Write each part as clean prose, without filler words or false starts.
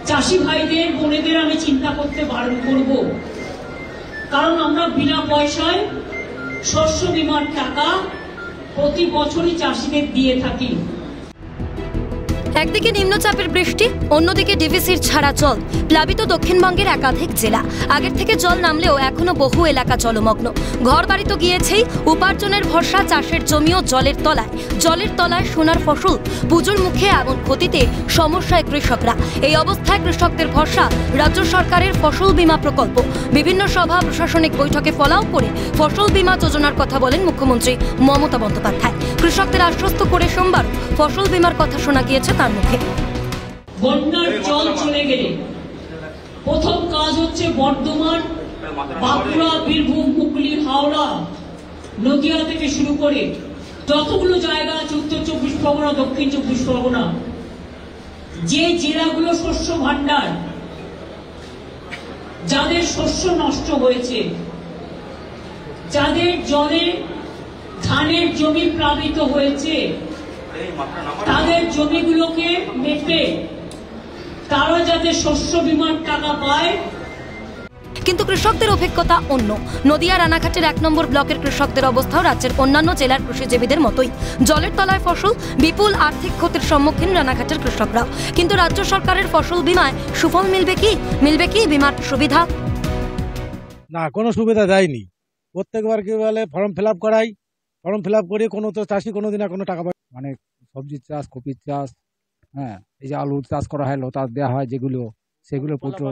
চাষি ভাইদের বোনেদের আমি চিন্তা করতে বারণ করব, কারণ আমরা বিনা পয়সায় শস্য বীমার টাকা প্রতি বছরই চাষিদের দিয়ে থাকি। একদিকে নিম্নচাপের বৃষ্টি, অন্যদিকে ডিভিসির ছাড়া জল, প্লাবিত দক্ষিণবঙ্গের একাধিক জেলা। আগের থেকে জল নামলেও এখনো বহু এলাকা জলমগ্ন। ঘর বাড়ি তো গিয়েছেই, উপার্জনের ভরসা চাষের জমিও জলের তলায় সোনার ফসল। পুজোর মুখে এমন ক্ষতিতে সমস্যায় কৃষকরা। এই অবস্থায় কৃষকদের ভরসা রাজ্য সরকারের ফসল বীমা প্রকল্প। বিভিন্ন সভা, প্রশাসনিক বৈঠকে ফলাও করে ফসল বীমা যোজনার কথা বলেন মুখ্যমন্ত্রী মমতা বন্দ্যোপাধ্যায়। কৃষকদের আশ্বস্ত করে সোমবার ফসল বীমার কথা শোনা গিয়েছে তার মুখে। বন্যার জল চলে গেলে প্রথম কাজ হচ্ছে বর্ধমান, বাঁকুড়া, বীরভূম, হুগলি, হাওড়া, নদিয়া থেকে শুরু করে যতগুলো জায়গা আছে, উত্তর 24 পরগনা, দক্ষিণ 24 পরগনা, যে জেলাগুলো শস্য ভান্ডার, যাদের শস্য নষ্ট হয়েছে, যাদের জলে ধানের জমি প্লাবিত হয়েছে, তাদের জমিগুলোকে মেপে তারা যাতে শস্য বীমার টাকা পায়। কিন্তু কৃষকদের অভিজ্ঞতা অন্য। নদিয়া রানাঘাটের 1 নম্বর ব্লকের কৃষকদের অবস্থাও রাজ্যের অন্যান্য জেলার কৃষিজীবীদের মতোই। জলের তলায় ফসল, বিপুল আর্থিক ক্ষতির সম্মুখীন রানাঘাটের কৃষকরা। কিন্তু রাজ্য সরকারের ফসল বীমায় সুফল মিলবে কি বীমার সুবিধা? না, কোনো সুবিধা দেয়নি। প্রত্যেকবার কি বলে ফর্ম ফিল আপ করাই, ফর্ম ফিল আপ করে কোনো তো চাষি কোনোদিন কোনো টাকা পায়। মানে সবজির চাষ, কপির চাষ, হ্যাঁ, এই যে আলু চাষ করা হয়, লতা দেওয়া হয় যেগুলো, সেগুলো পুজো,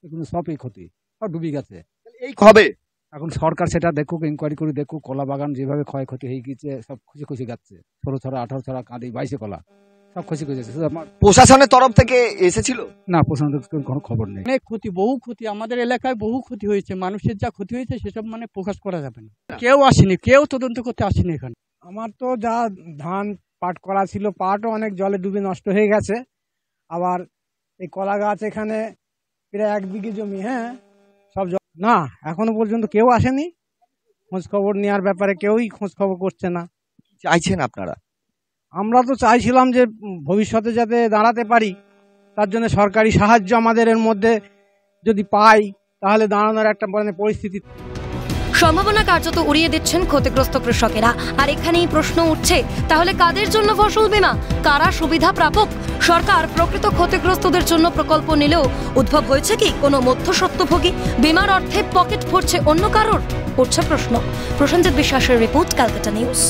এগুলো সবই ক্ষতি, সব ডুবে গেছে। এই হবে এখন সরকার সেটা দেখুক, ইনকোয়ারি করে দেখুক। কলা বাগান যেভাবে ক্ষয়ক্ষতি হয়ে গেছে, সব খুশি যাচ্ছে। 16 ছড়া, 18 ছড়া কাঁদি, 22 কলা, সব খুশি যাচ্ছে। প্রশাসনের তরফ থেকে এসেছিল না, প্রশাসনের কোনো খবর নেই। অনেক ক্ষতি, বহু ক্ষতি, আমাদের এলাকায় বহু ক্ষতি হয়েছে। মানুষের যা ক্ষতি হয়েছে সেসব মানে প্রকাশ করা যাবে না। কেউ আসেনি, কেউ তদন্ত করতে আসেনি এখানে। আমার তো যা ধান পাট করা ছিল, পাটও অনেক জলে ডুবে নষ্ট হয়ে গেছে। আবার এই কলা গাছ এখানে প্রায় 1 বিঘে জমি, হ্যাঁ, সব না, এখনো পর্যন্ত কেউ আসেনি খোঁজ খবর নেওয়ার ব্যাপারে। কেউই খোঁজ খবর করছে না। চাইছেন আপনারা? আমরা তো চাইছিলাম যে ভবিষ্যতে যাতে দাঁড়াতে পারি, তার জন্য সরকারি সাহায্য আমাদের এর মধ্যে যদি পাই, তাহলে দাঁড়ানোর একটা পরিস্থিতি। সম্ভাবনা কার্যত উড়িয়ে দিচ্ছেন ক্ষতিগ্রস্ত কৃষকেরা। আর এখানেই প্রশ্ন উঠছে, তাহলে কাদের জন্য ফসল বীমা? কারা সুবিধা প্রাপক? সরকার প্রকৃত ক্ষতিগ্রস্তদের জন্য প্রকল্প নিলেও উদ্ভব হয়েছে কি কোনো মধ্যস্বত্বভোগী? বীমার অর্থে পকেট ভরছে অন্য কারোর? উঠছে প্রশ্ন। প্রসেনজিৎ বিশ্বাসের রিপোর্ট, ক্যালকাটা নিউজ।